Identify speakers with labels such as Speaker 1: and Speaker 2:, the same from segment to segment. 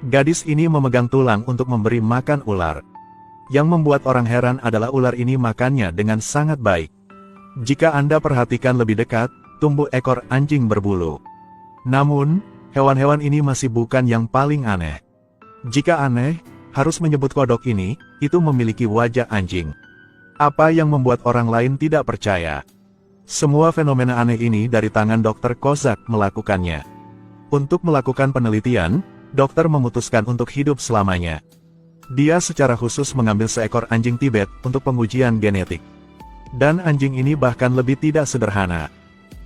Speaker 1: Gadis ini memegang tulang untuk memberi makan ular. Yang membuat orang heran adalah ular ini makannya dengan sangat baik. Jika Anda perhatikan lebih dekat, tumbuh ekor anjing berbulu. Namun, hewan-hewan ini masih bukan yang paling aneh. Jika aneh, harus menyebut kodok ini, itu memiliki wajah anjing. Apa yang membuat orang lain tidak percaya? Semua fenomena aneh ini dari tangan Dr. Kozak melakukannya. Untuk melakukan penelitian, dokter memutuskan untuk hidup selamanya. Dia secara khusus mengambil seekor anjing Tibet untuk pengujian genetik. Dan anjing ini bahkan lebih tidak sederhana.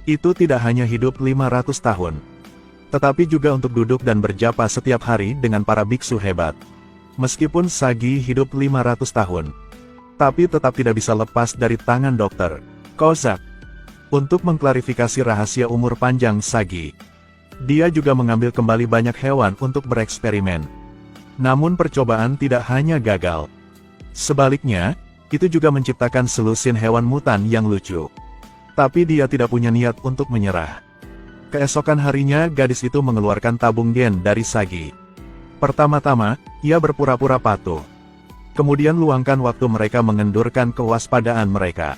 Speaker 1: Itu tidak hanya hidup 500 tahun. Tetapi juga untuk duduk dan berjapa setiap hari dengan para biksu hebat. Meskipun Sagi hidup 500 tahun. Tapi tetap tidak bisa lepas dari tangan dokter Kozak. Untuk mengklarifikasi rahasia umur panjang Sagi, dia juga mengambil kembali banyak hewan untuk bereksperimen. Namun percobaan tidak hanya gagal. Sebaliknya, itu juga menciptakan selusin hewan mutan yang lucu. Tapi dia tidak punya niat untuk menyerah. Keesokan harinya gadis itu mengeluarkan tabung gen dari Sagi. Pertama-tama, ia berpura-pura patuh. Kemudian luangkan waktu mereka mengendurkan kewaspadaan mereka.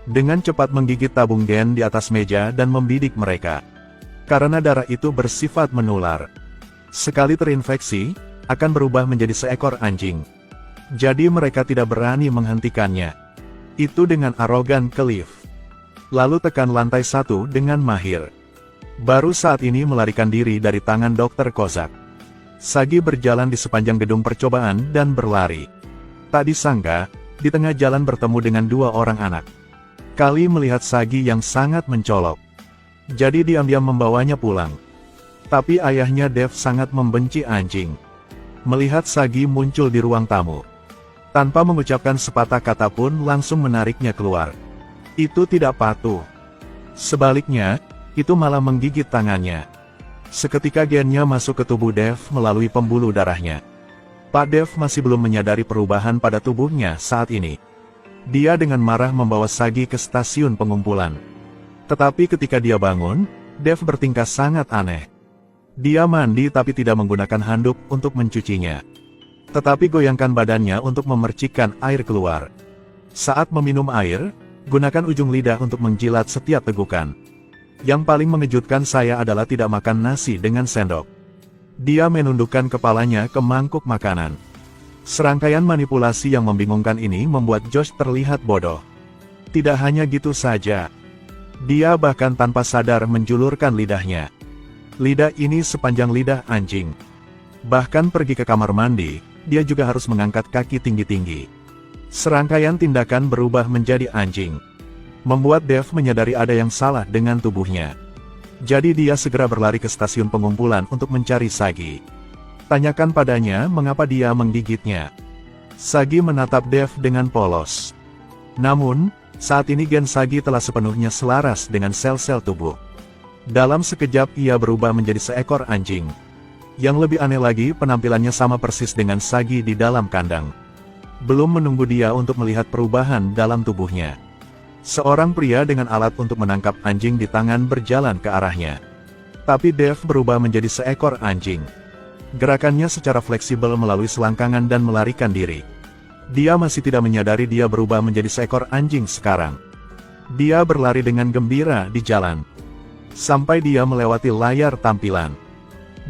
Speaker 1: Dengan cepat menggigit tabung gen di atas meja dan membidik mereka. Karena darah itu bersifat menular. Sekali terinfeksi, akan berubah menjadi seekor anjing. Jadi mereka tidak berani menghentikannya. Itu dengan arogan ke lift. Lalu tekan lantai 1 dengan mahir. Baru saat ini melarikan diri dari tangan Dr. Kozak. Sagi berjalan di sepanjang gedung percobaan dan berlari. Tak disangka, di tengah jalan bertemu dengan dua orang anak. Kali melihat Sagi yang sangat mencolok. Jadi diam-diam membawanya pulang. Tapi ayahnya Dev sangat membenci anjing. Melihat Sagi muncul di ruang tamu. Tanpa mengucapkan sepatah kata pun langsung menariknya keluar. Itu tidak patuh. Sebaliknya, itu malah menggigit tangannya. Seketika gennya masuk ke tubuh Dev melalui pembuluh darahnya. Pak Dev masih belum menyadari perubahan pada tubuhnya saat ini. Dia dengan marah membawa Sagi ke stasiun pengumpulan. Tetapi ketika dia bangun, Dev bertingkah sangat aneh. Dia mandi tapi tidak menggunakan handuk untuk mencucinya. Tetapi goyangkan badannya untuk memercikkan air keluar. Saat meminum air, gunakan ujung lidah untuk menjilat setiap tegukan. Yang paling mengejutkan saya adalah tidak makan nasi dengan sendok. Dia menundukkan kepalanya ke mangkuk makanan. Serangkaian manipulasi yang membingungkan ini membuat Josh terlihat bodoh. Tidak hanya gitu saja. Dia bahkan tanpa sadar menjulurkan lidahnya. Lidah ini sepanjang lidah anjing. Bahkan pergi ke kamar mandi, dia juga harus mengangkat kaki tinggi-tinggi. Serangkaian tindakan berubah menjadi anjing. Membuat Dev menyadari ada yang salah dengan tubuhnya. Jadi dia segera berlari ke stasiun pengumpulan untuk mencari Sagi. Tanyakan padanya mengapa dia menggigitnya. Sagi menatap Dev dengan polos. Namun, saat ini gen Sagi telah sepenuhnya selaras dengan sel-sel tubuh. Dalam sekejap ia berubah menjadi seekor anjing. Yang lebih aneh lagi penampilannya sama persis dengan Sagi di dalam kandang. Belum menunggu dia untuk melihat perubahan dalam tubuhnya. Seorang pria dengan alat untuk menangkap anjing di tangan berjalan ke arahnya. Tapi Dev berubah menjadi seekor anjing. Gerakannya secara fleksibel melalui selangkangan dan melarikan diri. Dia masih tidak menyadari dia berubah menjadi seekor anjing sekarang. Dia berlari dengan gembira di jalan. Sampai dia melewati layar tampilan.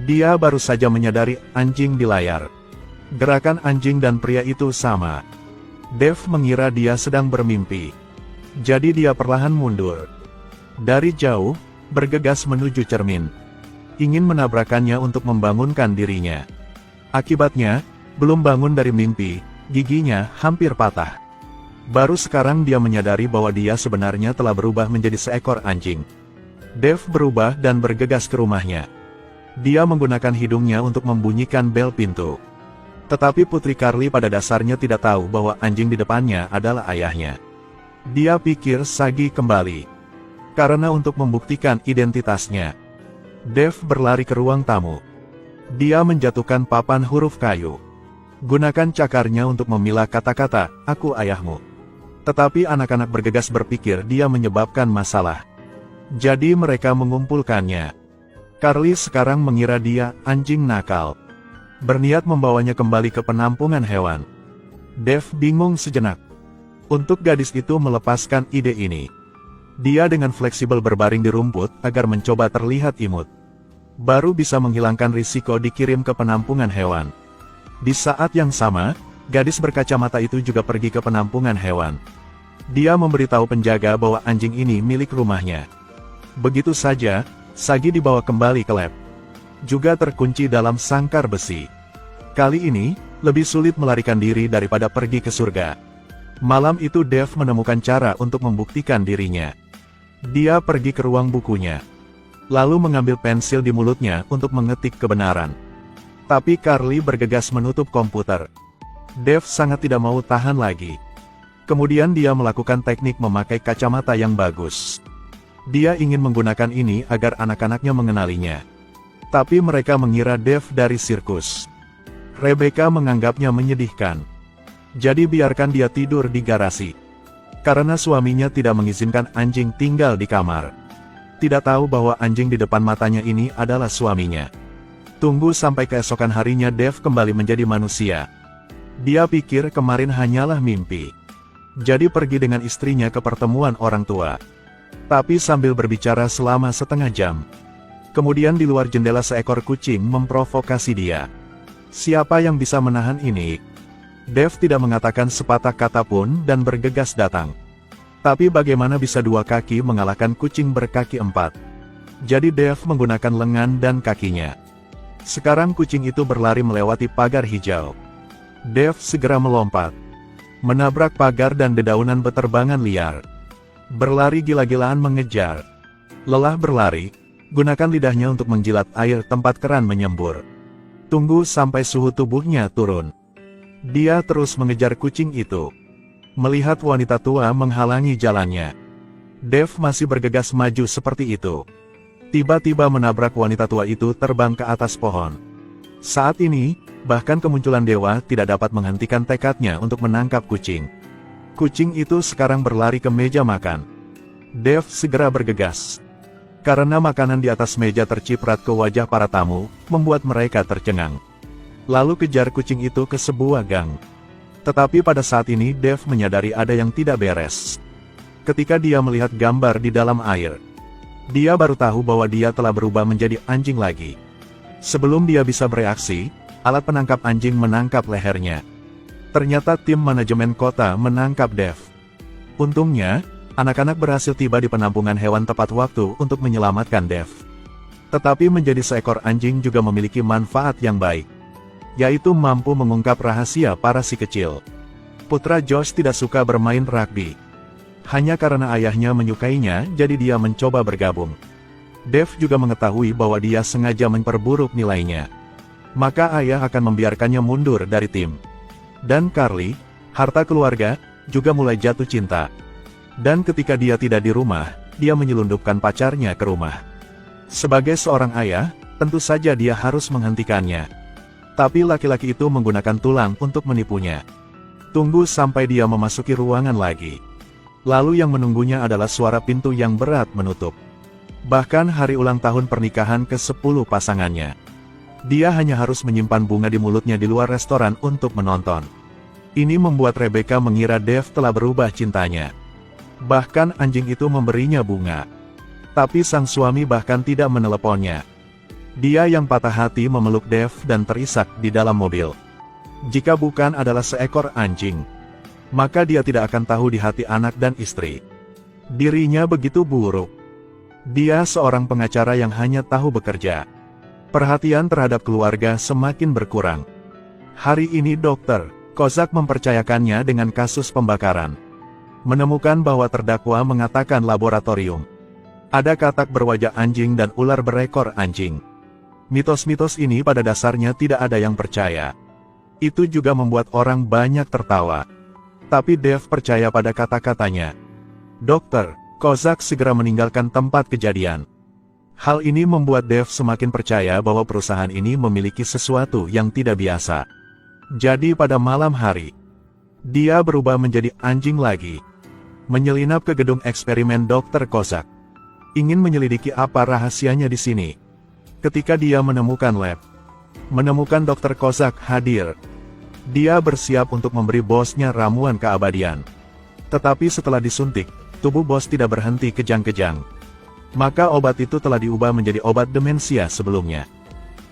Speaker 1: Dia baru saja menyadari anjing di layar. Gerakan anjing dan pria itu sama. Dev mengira dia sedang bermimpi. Jadi dia perlahan mundur. Dari jauh, bergegas menuju cermin. Ingin menabrakannya untuk membangunkan dirinya. Akibatnya, belum bangun dari mimpi, giginya hampir patah. Baru sekarang dia menyadari bahwa dia sebenarnya telah berubah menjadi seekor anjing. Dev berubah dan bergegas ke rumahnya. Dia menggunakan hidungnya untuk membunyikan bel pintu. Tetapi Putri Carly pada dasarnya tidak tahu bahwa anjing di depannya adalah ayahnya. Dia pikir Sagi kembali. Karena untuk membuktikan identitasnya, Dev berlari ke ruang tamu. Dia menjatuhkan papan huruf kayu. Gunakan cakarnya untuk memilah kata-kata, "Aku ayahmu." Tetapi anak-anak bergegas berpikir dia menyebabkan masalah. Jadi mereka mengumpulkannya. Carly sekarang mengira dia anjing nakal. berniat membawanya kembali ke penampungan hewan. Dev bingung sejenak. Untuk gadis itu melepaskan ide ini. Dia dengan fleksibel berbaring di rumput agar mencoba terlihat imut. Baru bisa menghilangkan risiko dikirim ke penampungan hewan. Di saat yang sama, gadis berkacamata itu juga pergi ke penampungan hewan. Dia memberitahu penjaga bahwa anjing ini milik rumahnya. Begitu saja, Sagi dibawa kembali ke lab. Juga terkunci dalam sangkar besi. Kali ini, lebih sulit melarikan diri daripada pergi ke surga. Malam itu Dev menemukan cara untuk membuktikan dirinya. Dia pergi ke ruang bukunya. Lalu mengambil pensil di mulutnya untuk mengetik kebenaran. Tapi Carly bergegas menutup komputer. Dev sangat tidak mau tahan lagi. Kemudian dia melakukan teknik memakai kacamata yang bagus. Dia ingin menggunakan ini agar anak-anaknya mengenalinya. Tapi mereka mengira Dev dari sirkus. Rebecca menganggapnya menyedihkan. Jadi biarkan dia tidur di garasi. Karena suaminya tidak mengizinkan anjing tinggal di kamar. Tidak tahu bahwa anjing di depan matanya ini adalah suaminya. Tunggu sampai keesokan harinya Dev kembali menjadi manusia. Dia pikir kemarin hanyalah mimpi. Jadi pergi dengan istrinya ke pertemuan orang tua. Tapi sambil berbicara selama setengah jam. Kemudian di luar jendela seekor kucing memprovokasi dia. Siapa yang bisa menahan ini? Dev tidak mengatakan sepatah kata pun dan bergegas datang. Tapi bagaimana bisa dua kaki mengalahkan kucing berkaki empat? Jadi Dev menggunakan lengan dan kakinya. Sekarang kucing itu berlari melewati pagar hijau. Dev segera melompat. Menabrak pagar dan dedaunan beterbangan liar. Berlari gila-gilaan mengejar. Lelah berlari, gunakan lidahnya untuk menjilat air tempat keran menyembur. Tunggu sampai suhu tubuhnya turun. Dia terus mengejar kucing itu. Melihat wanita tua menghalangi jalannya. Dev masih bergegas maju seperti itu. Tiba-tiba menabrak wanita tua itu terbang ke atas pohon. Saat ini, bahkan kemunculan dewa tidak dapat menghentikan tekadnya untuk menangkap kucing. Kucing itu sekarang berlari ke meja makan. Dev segera bergegas. Karena makanan di atas meja terciprat ke wajah para tamu, membuat mereka tercengang. Lalu kejar kucing itu ke sebuah gang. Tetapi pada saat ini Dev menyadari ada yang tidak beres. Ketika dia melihat gambar di dalam air, dia baru tahu bahwa dia telah berubah menjadi anjing lagi. Sebelum dia bisa bereaksi, alat penangkap anjing menangkap lehernya. Ternyata tim manajemen kota menangkap Dev. Untungnya, anak-anak berhasil tiba di penampungan hewan tepat waktu untuk menyelamatkan Dev. Tetapi menjadi seekor anjing juga memiliki manfaat yang baik. Yaitu mampu mengungkap rahasia para si kecil. Putra Josh tidak suka bermain rugby. Hanya karena ayahnya menyukainya, jadi dia mencoba bergabung. Dev juga mengetahui bahwa dia sengaja memperburuk nilainya. Maka ayah akan membiarkannya mundur dari tim. Dan Carly, harta keluarga, juga mulai jatuh cinta. Dan ketika dia tidak di rumah, dia menyelundupkan pacarnya ke rumah. Sebagai seorang ayah, tentu saja dia harus menghentikannya. Tapi laki-laki itu menggunakan tulang untuk menipunya. Tunggu sampai dia memasuki ruangan lagi. Lalu yang menunggunya adalah suara pintu yang berat menutup. Bahkan hari ulang tahun pernikahan ke-10 pasangannya. Dia hanya harus menyimpan bunga di mulutnya di luar restoran untuk menonton. Ini membuat Rebecca mengira Dev telah berubah cintanya. Bahkan anjing itu memberinya bunga. Tapi sang suami bahkan tidak meneleponnya. Dia yang patah hati memeluk Dev dan terisak di dalam mobil. Jika bukan adalah seekor anjing, maka dia tidak akan tahu di hati anak dan istri. Dirinya begitu buruk. Dia seorang pengacara yang hanya tahu bekerja. Perhatian terhadap keluarga semakin berkurang. Hari ini Dr. Kozak mempercayakannya dengan kasus pembakaran. Menemukan bahwa terdakwa mengatakan laboratorium. Ada katak berwajah anjing dan ular berekor anjing. Mitos-mitos ini pada dasarnya tidak ada yang percaya. Itu juga membuat orang banyak tertawa. Tapi Dev percaya pada kata-katanya. Dr. Kozak segera meninggalkan tempat kejadian. Hal ini membuat Dev semakin percaya bahwa perusahaan ini memiliki sesuatu yang tidak biasa. Jadi pada malam hari, dia berubah menjadi anjing lagi. Menyelinap ke gedung eksperimen Dr. Kozak. Ingin menyelidiki apa rahasianya di sini. Ketika dia menemukan lab, Menemukan Dr. Kozak hadir. Dia bersiap untuk memberi bosnya ramuan keabadian. Tetapi setelah disuntik, tubuh bos tidak berhenti kejang-kejang. Maka obat itu telah diubah menjadi obat demensia sebelumnya.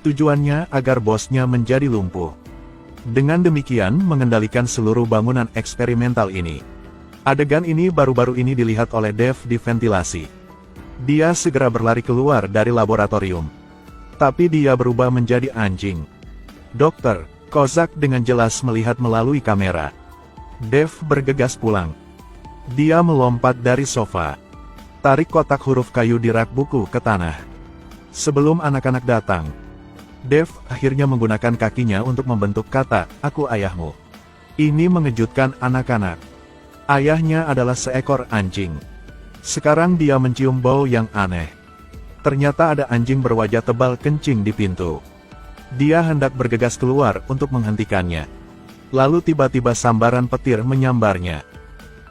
Speaker 1: Tujuannya agar bosnya menjadi lumpuh. Dengan demikian mengendalikan seluruh bangunan eksperimental ini. Adegan ini baru-baru ini dilihat oleh Dev di ventilasi. Dia segera berlari keluar dari laboratorium. Tapi dia berubah menjadi anjing. Dokter Kozak dengan jelas melihat melalui kamera. Dev bergegas pulang. Dia melompat dari sofa. Tarik kotak huruf kayu di rak buku ke tanah. Sebelum anak-anak datang, Dev akhirnya menggunakan kakinya untuk membentuk kata, "Aku ayahmu." Ini mengejutkan anak-anak. Ayahnya adalah seekor anjing. Sekarang dia mencium bau yang aneh. Ternyata ada anjing berwajah tebal kencing di pintu. Dia hendak bergegas keluar untuk menghentikannya. Lalu tiba-tiba sambaran petir menyambarnya.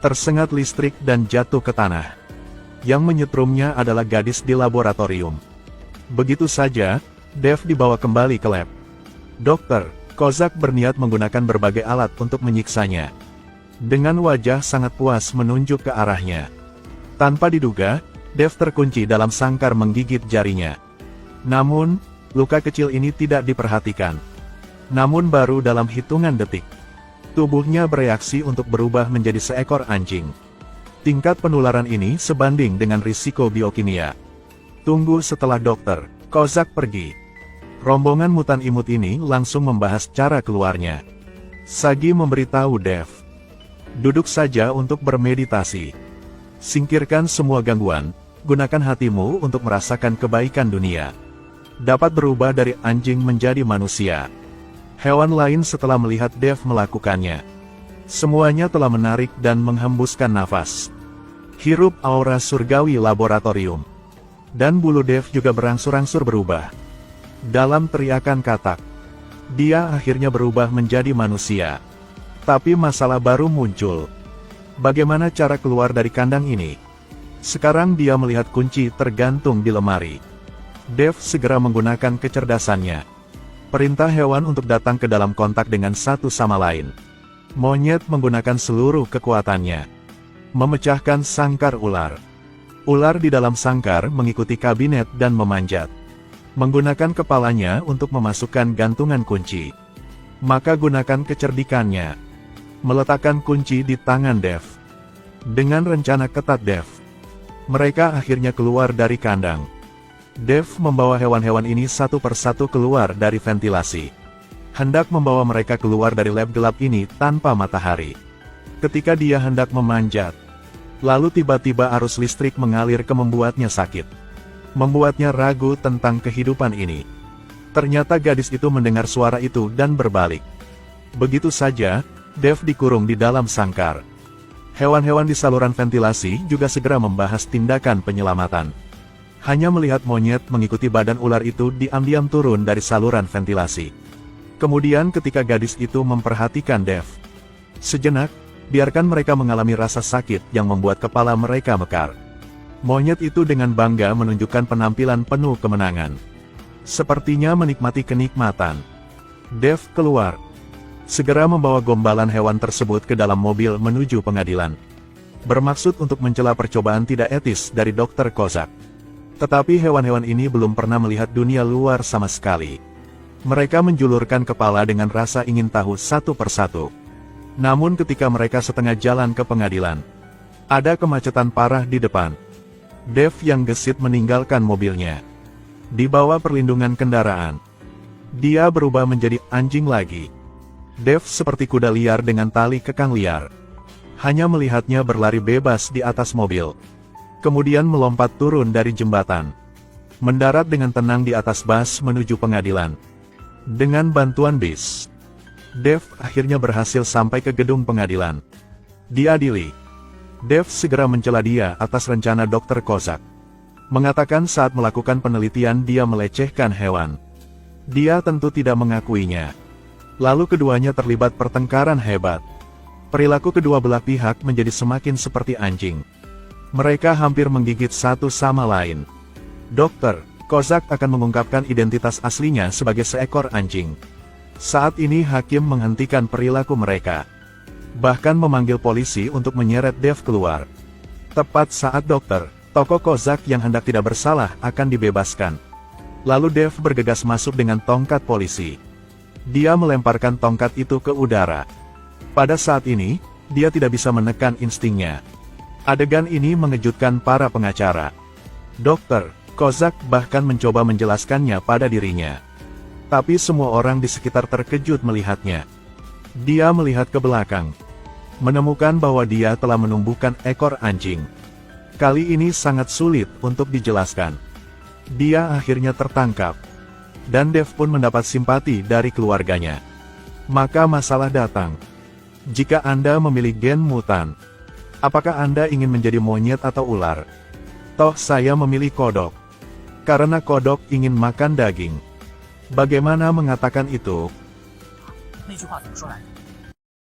Speaker 1: Tersengat listrik dan jatuh ke tanah. Yang menyetrumnya adalah gadis di laboratorium. Begitu saja, Dev dibawa kembali ke lab. Dokter Kozak berniat menggunakan berbagai alat untuk menyiksanya. Dengan wajah sangat puas menunjuk ke arahnya. Tanpa diduga, Dev terkunci dalam sangkar menggigit jarinya. Namun, luka kecil ini tidak diperhatikan. Namun baru dalam hitungan detik, tubuhnya bereaksi untuk berubah menjadi seekor anjing. Tingkat penularan ini sebanding dengan risiko biokimia. Tunggu setelah Dokter Kozak pergi. Rombongan mutan imut ini langsung membahas cara keluarnya. Sagi memberitahu Dev, "Duduk saja untuk bermeditasi. Singkirkan semua gangguan, gunakan hatimu untuk merasakan kebaikan dunia. Dapat berubah dari anjing menjadi manusia." Hewan lain setelah melihat Dev melakukannya. Semuanya telah menarik dan menghembuskan nafas. Hirup aura surgawi laboratorium. Dan bulu Dev juga berangsur-angsur berubah. Dalam teriakan katak, dia akhirnya berubah menjadi manusia. Tapi masalah baru muncul. Bagaimana cara keluar dari kandang ini? Sekarang dia melihat kunci tergantung di lemari. Dev segera menggunakan kecerdasannya. Perintah hewan untuk datang ke dalam kontak dengan satu sama lain. Monyet menggunakan seluruh kekuatannya. Memecahkan sangkar ular. Ular di dalam sangkar mengikuti kabinet dan memanjat. Menggunakan kepalanya untuk memasukkan gantungan kunci. Maka gunakan kecerdikannya. Meletakkan kunci di tangan Dev. Dengan rencana ketat Dev, mereka akhirnya keluar dari kandang. Dev membawa hewan-hewan ini satu persatu keluar dari ventilasi. Hendak membawa mereka keluar dari lab gelap ini tanpa matahari. Ketika dia hendak memanjat, lalu tiba-tiba arus listrik mengalir ke membuatnya sakit. Membuatnya ragu tentang kehidupan ini. Ternyata gadis itu mendengar suara itu dan berbalik. Begitu saja, Dev dikurung di dalam sangkar. Hewan-hewan di saluran ventilasi juga segera membahas tindakan penyelamatan. Hanya melihat monyet mengikuti badan ular itu diam-diam turun dari saluran ventilasi. Kemudian ketika gadis itu memperhatikan Dev, sejenak, biarkan mereka mengalami rasa sakit yang membuat kepala mereka mekar. Monyet itu dengan bangga menunjukkan penampilan penuh kemenangan. Sepertinya menikmati kenikmatan. Dev keluar. Segera membawa gombalan hewan tersebut ke dalam mobil menuju pengadilan. Bermaksud untuk mencela percobaan tidak etis dari Dr. Kozak. Tetapi hewan-hewan ini belum pernah melihat dunia luar sama sekali. Mereka menjulurkan kepala dengan rasa ingin tahu satu persatu. Namun ketika mereka setengah jalan ke pengadilan, ada kemacetan parah di depan. Dev yang gesit meninggalkan mobilnya. Di bawah perlindungan kendaraan, dia berubah menjadi anjing lagi. Dev seperti kuda liar dengan tali kekang liar. Hanya melihatnya berlari bebas di atas mobil. Kemudian melompat turun dari jembatan. Mendarat dengan tenang di atas bus menuju pengadilan. Dengan bantuan bis, Dev akhirnya berhasil sampai ke gedung pengadilan. Diadili. Dev segera mencela dia atas rencana Dr. Kozak. Mengatakan saat melakukan penelitian dia melecehkan hewan. Dia tentu tidak mengakuinya. Lalu keduanya terlibat pertengkaran hebat. Perilaku kedua belah pihak menjadi semakin seperti anjing. Mereka hampir menggigit satu sama lain. Dokter Kozak akan mengungkapkan identitas aslinya sebagai seekor anjing. Saat ini hakim menghentikan perilaku mereka. Bahkan memanggil polisi untuk menyeret Dev keluar. Tepat saat dokter, tokoh Kozak yang hendak tidak bersalah akan dibebaskan. Lalu Dev bergegas masuk dengan tongkat polisi. Dia melemparkan tongkat itu ke udara. Pada saat ini, dia tidak bisa menekan instingnya. Adegan ini mengejutkan para pengacara. Dokter, Kozak bahkan mencoba menjelaskannya pada dirinya. Tapi semua orang di sekitar terkejut melihatnya. Dia melihat ke belakang. Menemukan bahwa dia telah menumbuhkan ekor anjing. Kali ini sangat sulit untuk dijelaskan. Dia akhirnya tertangkap. Dan Dev pun mendapat simpati dari keluarganya. Maka masalah datang. Jika Anda memilih gen mutan, apakah Anda ingin menjadi monyet atau ular? Toh saya memilih kodok. Karena kodok ingin makan daging. Bagaimana mengatakan itu?
Speaker 2: 那句话怎么说来着？